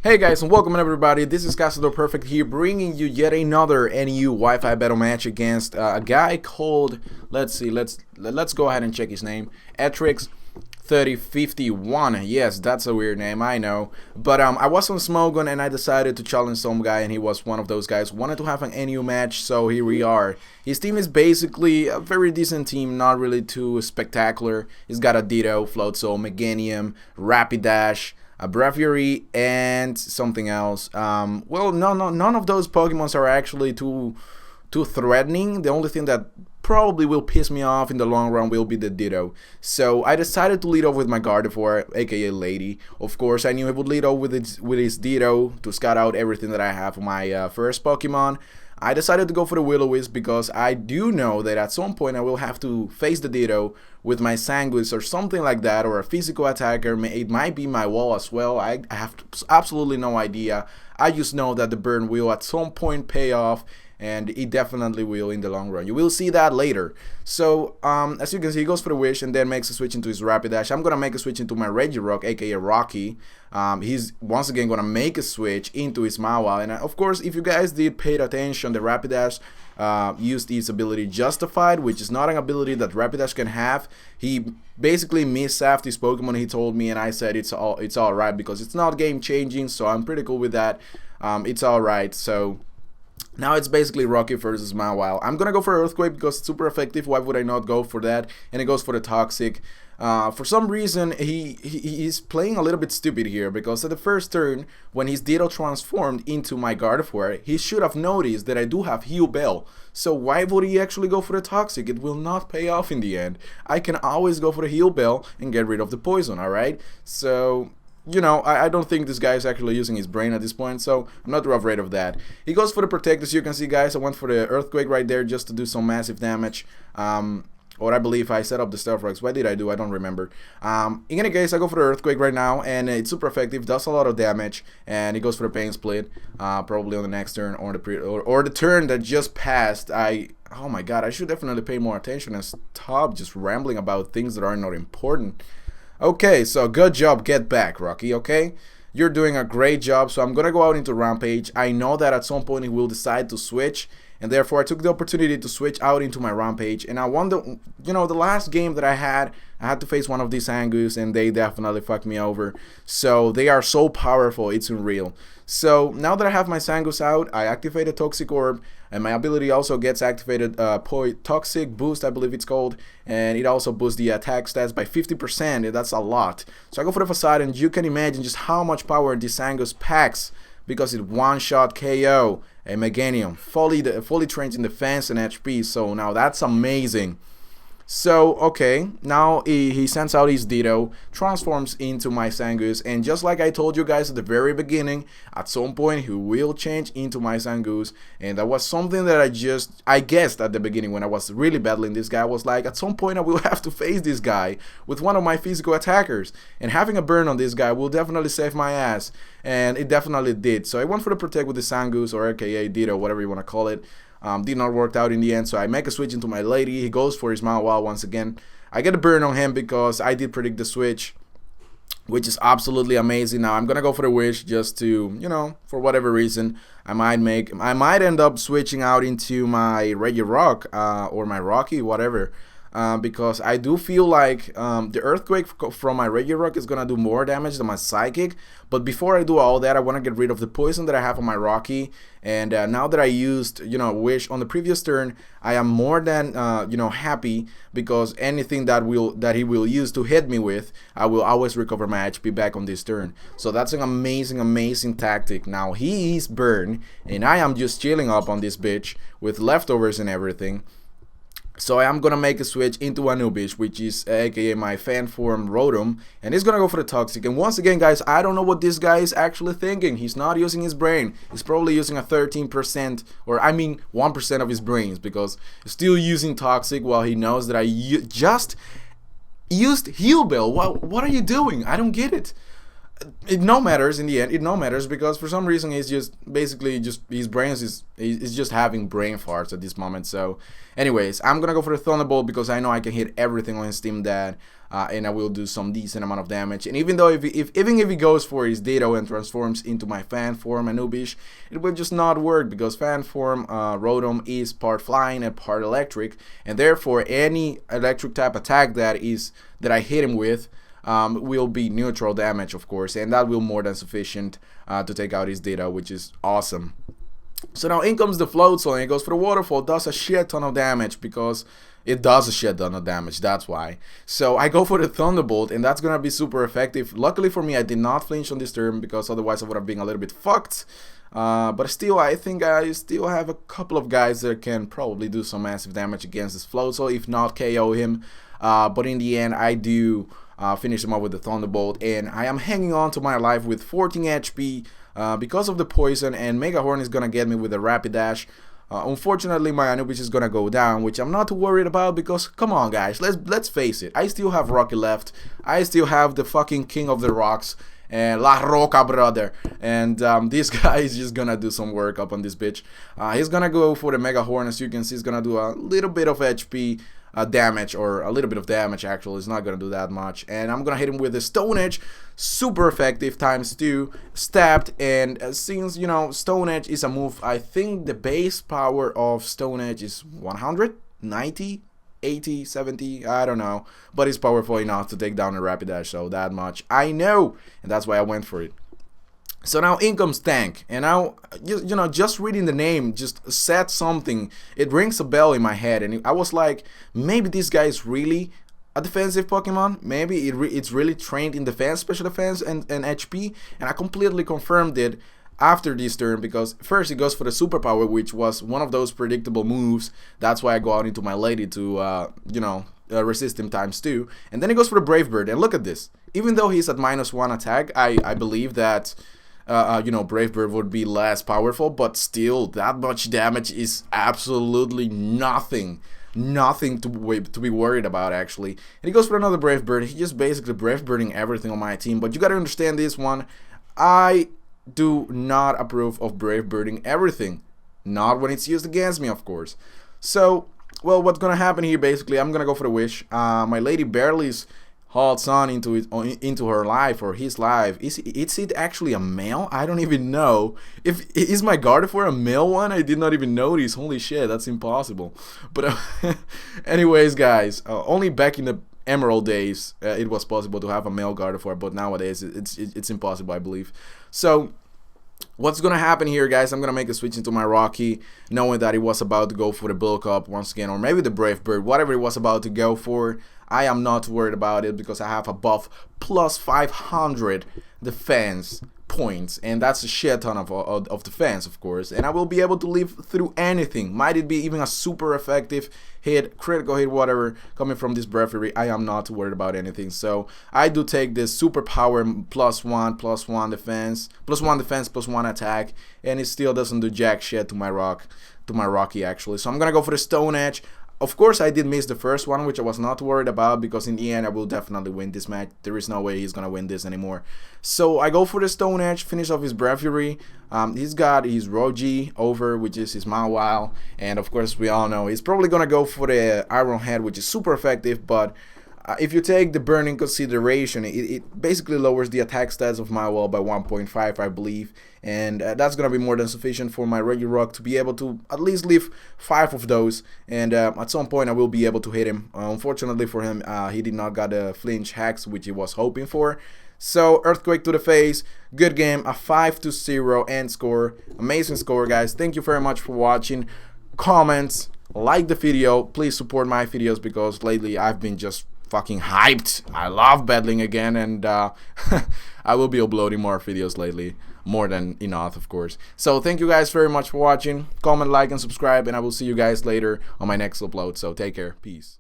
Hey guys, and welcome everybody. This is Castador Perfect here, bringing you yet another NEU Wi-Fi battle match against a guy called, let's go ahead and check his name, Atrix3051. Yes, that's a weird name, I know. But I was on Smogon and I decided to challenge some guy, and he was one of those guys. Wanted to have an NEU match, so here we are. His team is basically a very decent team, not really too spectacular. He's got a Ditto, Floatzel, Meganium, Rapidash, a Braviary, and something else. Well, none of those Pokemons are actually too threatening. The only thing that probably will piss me off in the long run will be the Ditto. So I decided to lead off with my Gardevoir, aka Lady. Of course, I knew he would lead off with his Ditto to scout out everything that I have for my first Pokemon. I decided to go for the Will-O-Wisp because I do know that at some point I will have to face the Ditto with my Sanguis or something like that, or a physical attacker. It might be my wall as well. I have absolutely no idea. I just know that the burn will at some point pay off, and it definitely will in the long run. You will see that later. So as you can see, he goes for the Wish and then makes a switch into his Rapidash. I'm gonna make a switch into my Regirock, aka Rocky. He's once again gonna make a switch into his Mawile, and of course, if you guys did pay attention, the Rapidash used his ability Justified, which is not an ability that Rapidash can have. He basically missed his Pokemon, he told me, and I said it's all right because it's not game changing, so I'm pretty cool with that. It's all right. So now it's basically Rocky versus Mawile. I'm gonna go for Earthquake because it's super effective. Why would I not go for that? And it goes for the Toxic. For some reason, he's playing a little bit stupid here, because at the first turn, when his Ditto transformed into my Gardevoir, he should have noticed that I do have Heal Bell. So why would he actually go for the Toxic? It will not pay off in the end. I can always go for the Heal Bell and get rid of the poison, alright? So, you know, I don't think this guy is actually using his brain at this point, so I'm not too afraid of that. He goes for the Protect. As you can see, guys, I went for the Earthquake right there just to do some massive damage. Or I believe I set up the Stealth Rocks. What did I do? I don't remember. In any case, I go for the Earthquake right now, and it's super effective, does a lot of damage, and he goes for the Pain Split, probably on the next turn, or the turn that just passed. Oh my god, I should definitely pay more attention and stop just rambling about things that are not important. Okay, so good job, get back, Rocky, okay? You're doing a great job, so I'm gonna go out into Rampage. I know that at some point he will decide to switch, and therefore I took the opportunity to switch out into my Rampage. And I won the last game that I had to face one of these Angus, and they definitely fucked me over. So they are so powerful, it's unreal. So now that I have my Sangus out, I activated Toxic Orb, and my ability also gets activated, Toxic Boost, I believe it's called, and it also boosts the attack stats by 50%, and that's a lot. So I go for the Facade, and you can imagine just how much power this Angus packs, because it one-shot KO a Meganium, fully trained in defense and HP, so now that's amazing. So, okay, now he sends out his Ditto, transforms into my Sangus, and just like I told you guys at the very beginning, at some point he will change into my Sangus, and that was something that I guessed at the beginning when I was really battling this guy. I was like, at some point I will have to face this guy with one of my physical attackers, and having a burn on this guy will definitely save my ass, and it definitely did. So I went for the Protect with the Sangus, or aka Ditto, whatever you want to call it. Did not work out in the end, so I make a switch into my Lady. He goes for his Mawile once again. I get a burn on him because I did predict the switch, which is absolutely amazing. Now I'm gonna go for the Wish just to, you know, for whatever reason, I might end up switching out into my Regirock or my Rocky, whatever. Because I do feel like the Earthquake from my Regirock is gonna do more damage than my Psychic. But before I do all that, I want to get rid of the poison that I have on my Rocky. And now that I used, Wish on the previous turn, I am more than happy, because anything that he will use to hit me with, I will always recover my HP back on this turn. So that's an amazing tactic. Now he is burned, and I am just chilling up on this bitch with leftovers and everything. So I am gonna make a switch into Anubish, which is aka my fan form Rotom, and he's gonna go for the Toxic. And once again, guys, I don't know what this guy is actually thinking. He's not using his brain. He's probably using a 13%, or I mean 1% of his brains, because he's still using Toxic while he knows that I just used Heal Bell. What are you doing? I don't get it. it no matters in the end. It no matters because for some reason he's just basically just his brains is just having brain farts at this moment. So, anyways, I'm gonna go for the Thunderbolt because I know I can hit everything on his Team Dad, and I will do some decent amount of damage. And even though even if he goes for his Ditto and transforms into my Fan form Anubish, it will just not work because Fan form Rotom is part flying and part electric, and therefore any electric type attack that I hit him with. Will be neutral damage, of course, and that will more than sufficient to take out his Ditto, which is awesome. So now in comes the Float Zone, and it goes for the Waterfall, does a shit ton of damage because it does a shit ton of damage, that's why. So I go for the Thunderbolt, and that's gonna be super effective. Luckily for me, I did not flinch on this turn because otherwise I would have been a little bit fucked. But still, I think I still have a couple of guys that can probably do some massive damage against this Float Zone, if not KO him. But in the end, I do finish him up with the Thunderbolt, and I am hanging on to my life with 14 HP because of the poison, and Mega Horn is gonna get me with a Rapidash. Unfortunately, my Anubish is gonna go down, which I'm not too worried about because, come on guys, let's face it, I still have Rocky left, I still have the fucking King of the Rocks, and La Roca, brother, and this guy is just gonna do some work up on this bitch. He's gonna go for the Mega Horn. As you can see, he's gonna do a little bit of HP damage, or a little bit of damage actually. It's not gonna do that much, and I'm gonna hit him with the Stone Edge, super effective, ×2 stabbed. And since you know Stone Edge is a move, I think the base power of Stone Edge is 100, 90, 80, 70, I don't know, but it's powerful enough to take down a Rapidash, so that much I know, and that's why I went for it. So now in comes Tank, and now, you know, just reading the name just said something. It rings a bell in my head, and I was like, maybe this guy is really a defensive Pokemon. Maybe it's really trained in defense, special defense, and HP, and I completely confirmed it after this turn because first he goes for the Superpower, which was one of those predictable moves. That's why I go out into my Lady to, you know, resist him ×2, and then he goes for the Brave Bird, and look at this. Even though he's at -1 attack, I believe that you know, Brave Bird would be less powerful, but still, that much damage is absolutely nothing to be worried about, actually. And he goes for another Brave Bird. He just basically Brave Birding everything on my team, but you gotta understand this one. I do not approve of Brave Birding everything. Not when it's used against me, of course. So, well, what's gonna happen here, basically, I'm gonna go for the Wish. My Lady barely halts on into her life, or his life. Is it actually a male? I don't even know. Is my Gardevoir a male one? I did not even notice. Holy shit, that's impossible. But anyways, guys, only back in the Emerald days it was possible to have a male Gardevoir, but nowadays it's impossible, I believe. So what's gonna happen here, guys? I'm gonna make a switch into my Rocky, knowing that he was about to go for the Bulk Up once again, or maybe the Brave Bird, whatever he was about to go for. I am not worried about it because I have a buff plus 500 defense points, and that's a shit ton of defense, of course, and I will be able to live through anything. Might it be even a super effective hit, critical hit, whatever, coming from this Breviary. I am not worried about anything. So I do take this superpower +1 defense, +1 attack, and it still doesn't do jack shit to my Rocky, actually. So I'm gonna go for the Stone Edge. Of course, I did miss the first one, which I was not worried about because in the end, I will definitely win this match. There is no way he's gonna win this anymore. So I go for the Stone Edge, finish off his Breviary. He's got his Rogi over, which is his Mawile, and of course, we all know he's probably gonna go for the Iron Head, which is super effective, but if you take the burn in consideration, it basically lowers the attack stats of Mawile by 1.5, I believe, and that's gonna be more than sufficient for my Regirock to be able to at least leave 5 of those, and at some point I will be able to hit him. Unfortunately for him, he did not got a flinch hacks, which he was hoping for. So Earthquake to the face, good game, a 5-0 end score, amazing score, guys. Thank you very much for watching. Comments, like the video, please support my videos because lately I've been just fucking hyped. I love battling again, and I will be uploading more videos lately, more than enough, of course. So thank you guys very much for watching. Comment, like, and subscribe, and I will see you guys later on my next upload. So take care, peace.